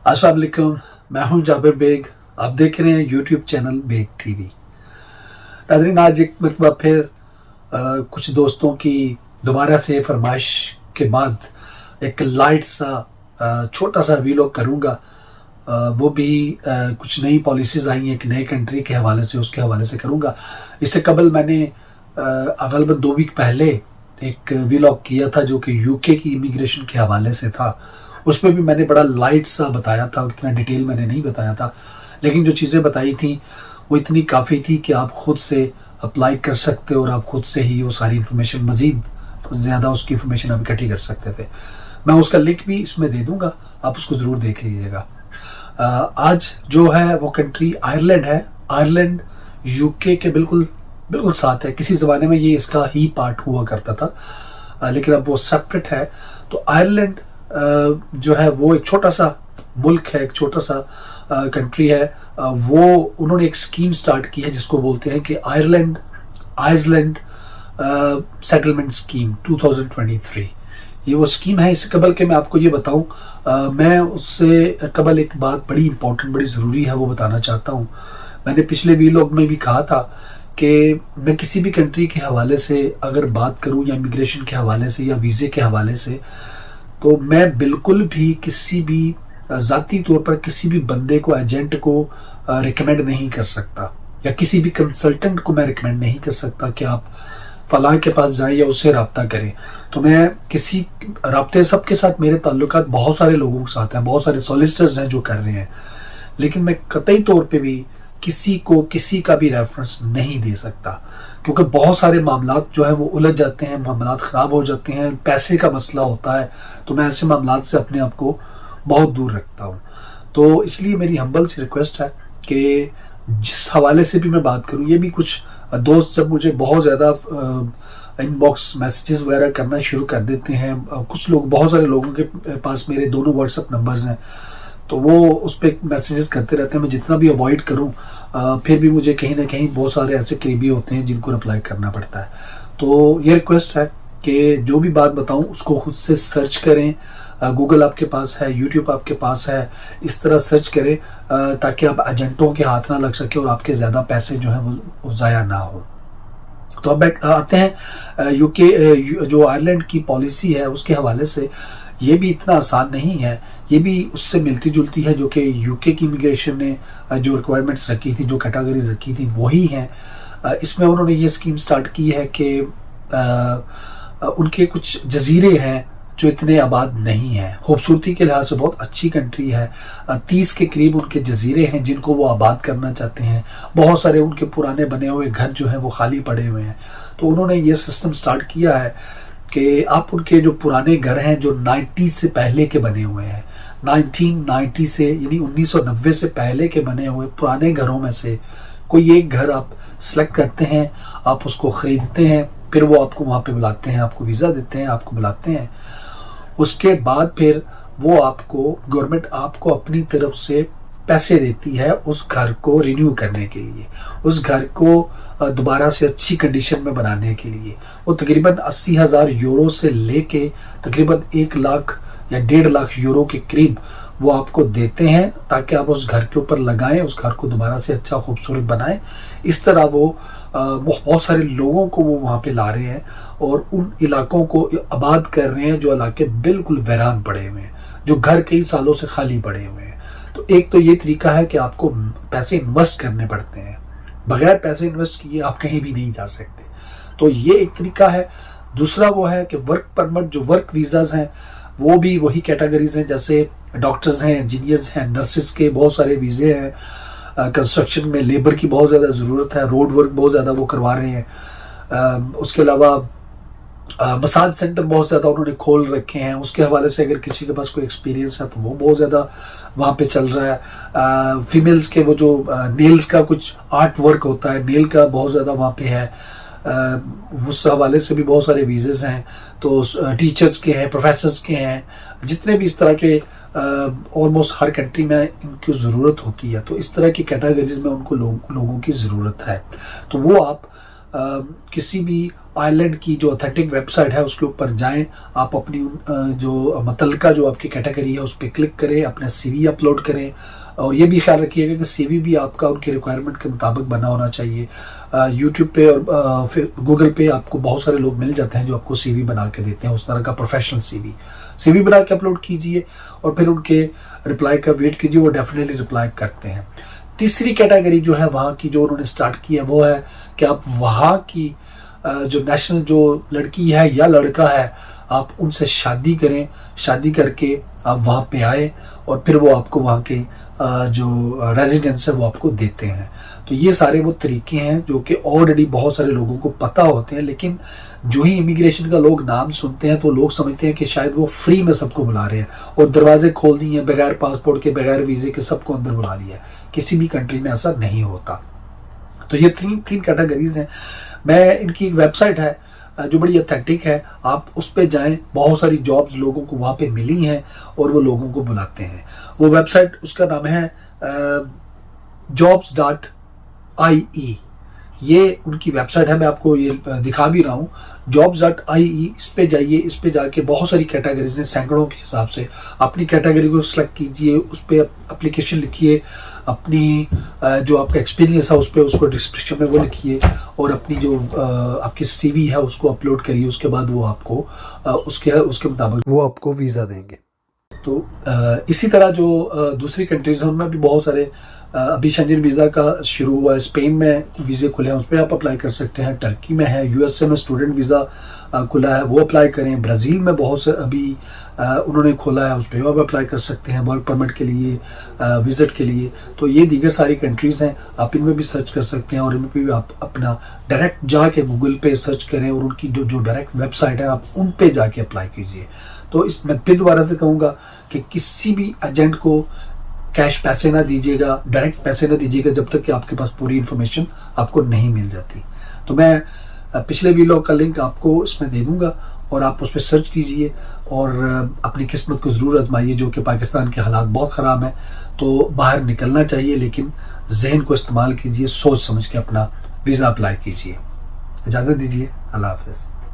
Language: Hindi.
अस्सलाम वालेकुम, मैं हूं जाबिर बेग। आप देख रहे हैं यूट्यूब चैनल बेग टीवी। नाज़रीन, आज एक मरतबा फिर कुछ दोस्तों की दोबारा से फरमाइश के बाद एक लाइट सा छोटा सा वीलॉग करूंगा। वो भी कुछ नई पॉलिसीज़ आई हैं एक नए कंट्री के हवाले से, उसके हवाले से करूंगा। इससे कबल मैंने गलबन 2 वीक पहले एक वीलॉग किया था जो कि यूके की इमिग्रेशन के हवाले से था। उसमें भी मैंने बड़ा लाइट सा बताया था, इतना डिटेल मैंने नहीं बताया था, लेकिन जो चीज़ें बताई थी वो इतनी काफ़ी थी कि आप ख़ुद से अप्लाई कर सकते हो और आप ख़ुद से ही वो सारी इन्फॉर्मेशन, मज़ीद ज़्यादा उसकी इन्फॉर्मेशन आप इकट्ठी कर सकते थे। मैं उसका लिंक भी इसमें दे दूँगा, आप उसको ज़रूर देख लीजिएगा। आज जो है वो कंट्री आयरलैंड है। आयरलैंड यूके के बिल्कुल बिल्कुल साथ है। किसी ज़माने में ये इसका ही पार्ट हुआ करता था, लेकिन अब वो सेपरेट है। तो आयरलैंड जो है वो एक छोटा सा मुल्क है, एक छोटा सा कंट्री है। वो उन्होंने एक स्कीम स्टार्ट की है जिसको बोलते हैं कि आइसलैंड सेटलमेंट स्कीम 2023। ये वो स्कीम है। इससे कबल के मैं आपको ये बताऊं, मैं उससे कबल एक बात बड़ी इंपॉर्टेंट, बड़ी ज़रूरी है, वो बताना चाहता हूं। मैंने पिछले वीलॉग में भी कहा था कि मैं किसी भी कंट्री के हवाले से अगर बात करूं, या इमिग्रेशन के हवाले से या वीज़े के हवाले से, तो मैं बिल्कुल भी किसी भी ज़ाती तौर पर किसी भी बंदे को, एजेंट को रिकमेंड नहीं कर सकता, या किसी भी कंसल्टेंट को मैं रिकमेंड नहीं कर सकता कि आप फलां के पास जाएं या उससे रब्ता करें। तो मैं किसी रब्ते सबके साथ मेरे ताल्लुकात बहुत सारे लोगों के साथ हैं, बहुत सारे सॉलिसिटर्स हैं जो कर रहे हैं, लेकिन मैं कतई तौर पे भी किसी को किसी का भी रेफरेंस नहीं दे सकता, क्योंकि बहुत सारे मामलात जो है वो उलझ जाते हैं, मामलात ख़राब हो जाते हैं, पैसे का मसला होता है। तो मैं ऐसे मामलात से अपने आप को बहुत दूर रखता हूँ। तो इसलिए मेरी हम्बल सी रिक्वेस्ट है कि जिस हवाले से भी मैं बात करूँ, ये भी कुछ दोस्त जब मुझे बहुत ज़्यादा इनबॉक्स मैसेजेस वगैरह करना शुरू कर देते हैं, कुछ लोग, बहुत सारे लोगों के पास मेरे दोनों व्हाट्सएप नंबर्स हैं, तो वो उस पर मैसेजेस करते रहते हैं। मैं जितना भी अवॉइड करूं, फिर भी मुझे कहीं ना कहीं बहुत सारे ऐसे करीबी होते हैं जिनको रिप्लाई करना पड़ता है। तो ये रिक्वेस्ट है कि जो भी बात बताऊं उसको खुद से सर्च करें। गूगल आपके पास है, यूट्यूब आपके पास है, इस तरह सर्च करें ताकि आप एजेंटों के हाथ ना लग सके और आपके ज़्यादा पैसे जो हैं वो ज़ाया ना हो। तो अब आते हैं यूके, जो आयरलैंड की पॉलिसी है उसके हवाले से। ये भी इतना आसान नहीं है, ये भी उससे मिलती जुलती है जो कि यूके की इमिग्रेशन ने जो रिक्वायरमेंट्स रखी थी, जो कैटेगरीज रखी थी, वही हैं। इसमें उन्होंने ये स्कीम स्टार्ट की है कि उनके कुछ जजीरे हैं जो इतने आबाद नहीं हैं। खूबसूरती के लिहाज से बहुत अच्छी कंट्री है। 30 के करीब उनके जजीरे हैं जिनको वो आबाद करना चाहते हैं। बहुत सारे उनके पुराने बने हुए घर जो हैं वो खाली पड़े हुए हैं। तो उन्होंने ये सिस्टम स्टार्ट किया है कि आप उनके जो पुराने घर हैं, जो 90 से पहले के बने हुए हैं, 1990 से, यानी 1990 से पहले के बने हुए पुराने घरों में से कोई एक घर आप सेलेक्ट करते हैं, आप उसको ख़रीदते हैं, फिर वो आपको वहाँ पे बुलाते हैं, आपको वीज़ा देते हैं, आपको बुलाते हैं। उसके बाद फिर वो आपको, गवर्नमेंट आपको अपनी तरफ से पैसे देती है उस घर को रिन्यू करने के लिए, उस घर को दोबारा से अच्छी कंडीशन में बनाने के लिए। वो तकरीबन 80,000 यूरो से लेके तकरीबन 1 लाख या 1.5 लाख यूरो के करीब वो आपको देते हैं ताकि आप उस घर के ऊपर लगाएं, उस घर को दोबारा से अच्छा खूबसूरत बनाएं। इस तरह वो बहुत सारे लोगों को वो वहाँ पे ला रहे हैं और उन इलाकों को आबाद कर रहे हैं जो इलाके बिल्कुल वीरान पड़े हुए हैं, जो घर कई सालों से खाली पड़े हुए हैं। तो एक तो ये तरीका है कि आपको पैसे इन्वेस्ट करने पड़ते हैं, बगैर पैसे इन्वेस्ट किए आप कहीं भी नहीं जा सकते। तो ये एक तरीका है। दूसरा वो है कि वर्क परमिट, जो वर्क वीज़ाज हैं, वो भी वही कैटेगरीज हैं, जैसे डॉक्टर्स हैं, इंजीनियर्स हैं, नर्सेस के बहुत सारे वीज़े हैं। कंस्ट्रक्शन में लेबर की बहुत ज़्यादा ज़रूरत है, रोड वर्क बहुत ज़्यादा वो करवा रहे हैं। उसके अलावा मसाज सेंटर बहुत ज़्यादा उन्होंने खोल रखे हैं। उसके हवाले से अगर किसी के पास कोई एक्सपीरियंस है तो वो बहुत ज़्यादा वहाँ पे चल रहा है। फीमेल्स के वो जो नेल्स का कुछ आर्ट वर्क होता है, नेल का बहुत ज़्यादा वहाँ पे है। उस हवाले से भी बहुत सारे वीज़ेस हैं। तो टीचर्स के हैं, प्रोफेसर्स के हैं, जितने भी इस तरह के ऑलमोस्ट हर कंट्री में इनकी ज़रूरत होती है। तो इस तरह की कैटेगरीज में उनको लोगों की ज़रूरत है। तो वो आप किसी भी आइलैंड की जो ऑथेंटिक वेबसाइट है उसके ऊपर जाएं, आप अपनी जो मुतल्लिका जो आपकी कैटेगरी है उस पर क्लिक करें, अपना सीवी अपलोड करें, और ये भी ख्याल रखिएगा कि सीवी भी आपका उनके रिक्वायरमेंट के मुताबिक बना होना चाहिए। यूट्यूब पे और फिर गूगल पे आपको बहुत सारे लोग मिल जाते हैं जो आपको सीवी बना के देते हैं, उस तरह का प्रोफेशनल सीवी बना के अपलोड कीजिए और फिर उनके रिप्लाई का वेट कीजिए, वो डेफिनेटली रिप्लाई करते हैं। तीसरी कैटेगरी जो है वहाँ की जो उन्होंने स्टार्ट की है वो है कि आप वहाँ की जो नेशनल जो लड़की है या लड़का है आप उनसे शादी करें, शादी करके आप वहाँ पे आए और फिर वो आपको वहाँ के जो रेजिडेंस है वो आपको देते हैं। तो ये सारे वो तरीके हैं जो कि ऑलरेडी बहुत सारे लोगों को पता होते हैं, लेकिन जो ही इमिग्रेशन का लोग नाम सुनते हैं तो लोग समझते हैं कि शायद वो फ्री में सबको बुला रहे हैं और दरवाजे खोल दिए हैं, बगैर पासपोर्ट के बगैर वीज़े के सबको अंदर बुला लिया है। किसी भी कंट्री में ऐसा नहीं होता। तो ये तीन कैटेगरीज हैं। मैं इनकी एक वेबसाइट है जो बड़ी ऑथेंटिक है, आप उस पर जाएं, बहुत सारी जॉब्स लोगों को वहाँ पे मिली हैं और वो लोगों को बुलाते हैं। वो वेबसाइट उसका नाम है jobs.ie। ये उनकी वेबसाइट है, मैं आपको ये दिखा भी रहा हूँ, jobs.ie। इस पे जाइए, इस पे जाके बहुत सारी कैटेगरीज हैं, सैकड़ों के हिसाब से। अपनी कैटेगरी को सिलेक्ट कीजिए, उस पर एप्लीकेशन लिखिए, अपनी जो आपका एक्सपीरियंस है उस पर उसको डिस्क्रिप्शन में वो लिखिए और अपनी जो आपकी सीवी है उसको अपलोड करिए। उसके बाद वो आपको उसके मुताबिक वो आपको वीज़ा देंगे। तो इसी तरह जो दूसरी कंट्रीज हैं उनमें भी बहुत सारे अभी शेंजन वीज़ा का शुरू हुआ है, स्पेन में वीज़े खुले हैं उस पर आप अप्लाई कर सकते हैं, टर्की में है, यूएसए में स्टूडेंट वीज़ा खुला है वो अप्लाई करें, ब्राज़ील में बहुत से अभी उन्होंने खोला है उस पर आप अप्लाई कर सकते हैं वर्क परमिट के लिए, विज़िट के लिए। तो ये दीगर सारी कंट्रीज़ हैं, आप इनमें भी सर्च कर सकते हैं और इनमें भी आप अपना डायरेक्ट जाके गूगल पे सर्च करें और उनकी जो डायरेक्ट वेबसाइट है आप उन पे जाके अप्लाई कीजिए। तो इस मैं फिर दोबारा से कहूँगा कि किसी भी एजेंट को कैश पैसे ना दीजिएगा, डायरेक्ट पैसे ना दीजिएगा जब तक कि आपके पास पूरी इन्फॉर्मेशन आपको नहीं मिल जाती। तो मैं पिछले वीडियो का लिंक आपको इसमें दे दूंगा और आप उस पर सर्च कीजिए और अपनी किस्मत को ज़रूर आजमाइए। जो कि पाकिस्तान के हालात बहुत ख़राब हैं तो बाहर निकलना चाहिए, लेकिन जहन को इस्तेमाल कीजिए, सोच समझ के अपना वीज़ा अप्लाई कीजिए। इजाज़त दीजिए, अल्लाह हाफ़िज़।